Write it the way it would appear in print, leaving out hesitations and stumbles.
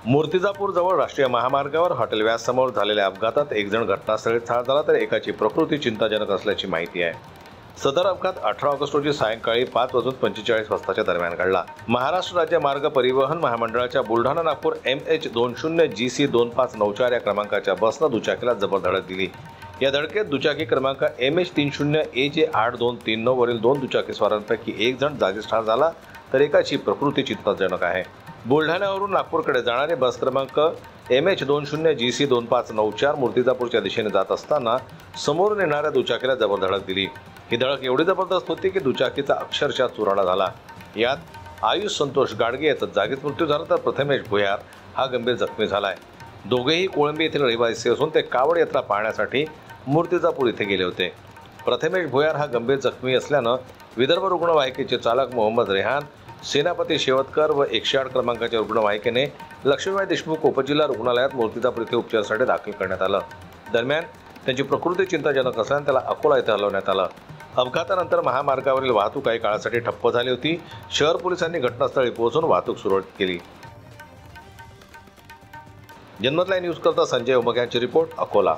मूर्तिजापूर जवळ राष्ट्रीय महामार्गावर हॉटेल व्यास समोर झालेल्या अपघातात एक जण घटनास्थळी ठार झाला तर एकाची प्रकृती चिंताजनक असल्याची माहिती आहे। सदर अपघात 18 ऑगस्ट रोजी सायंकाळी 5:45 दरम्यान घडला। महाराष्ट्र राज्य मार्ग परिवहन महामंडळाच्या बुलढाणा नागपूर MH20GC 2594 या क्रमांकाच्या बसनं दुचाकीला जबर धडक दिली। या धडकेत दुचाकी क्रमांक MH30AJ 8239 वरील 2 दुचाकीस्वारांपैकी एक जण जागीच ठार झाला तर एकाची प्रकृती चिंताजनक आहे। बुलढाण्यावरून नागपूरकडे जाणारे बस क्रमांक MH20GC 2594 मूर्तिजापूरच्या दिशेने जात असताना समोरून येणाऱ्या दुचाकीला जबर धडक दिली। ही धडक एवढी जबरदस्त होती की दुचाकीचा अक्षरशः चुराडा झाला। यात आयुष संतोष गाडगे याचा जागीच मृत्यू झाला तर प्रथमेश भुयार हा गंभीर जखमी झालाय। दोघेही कोळंबी येथील रहिवासी असून ते कावड यात्रा पाहण्यासाठी मूर्तिजापूर येथे गेले होते। प्रथमेश भुयार हा गंभीर जखमी असल्यानं विदर्भ रुग्णवाहिकेचे चालक मोहम्मद रेहान, सेनापती शेवतकर व 108 क्रमांकाच्या रुग्णवाहिकेने लक्ष्मीबाई देशमुख उपजिल्हा रुग्णालयात मूर्तिजापूर येथे उपचारासाठी दाखल करण्यात आलं। दरम्यान त्यांची प्रकृती चिंताजनक असल्याने त्याला अकोला येथे हलवण्यात आलं। अपघातानंतर महामार्गावरील वाहतूक काही काळासाठी ठप्प झाली होती। शहर पोलिसांनी घटनास्थळी पोहोचून वाहतूक सुरळीत केली। जनमत लाईव्ह न्यूज करता संजय उमग यांची रिपोर्ट, अकोला।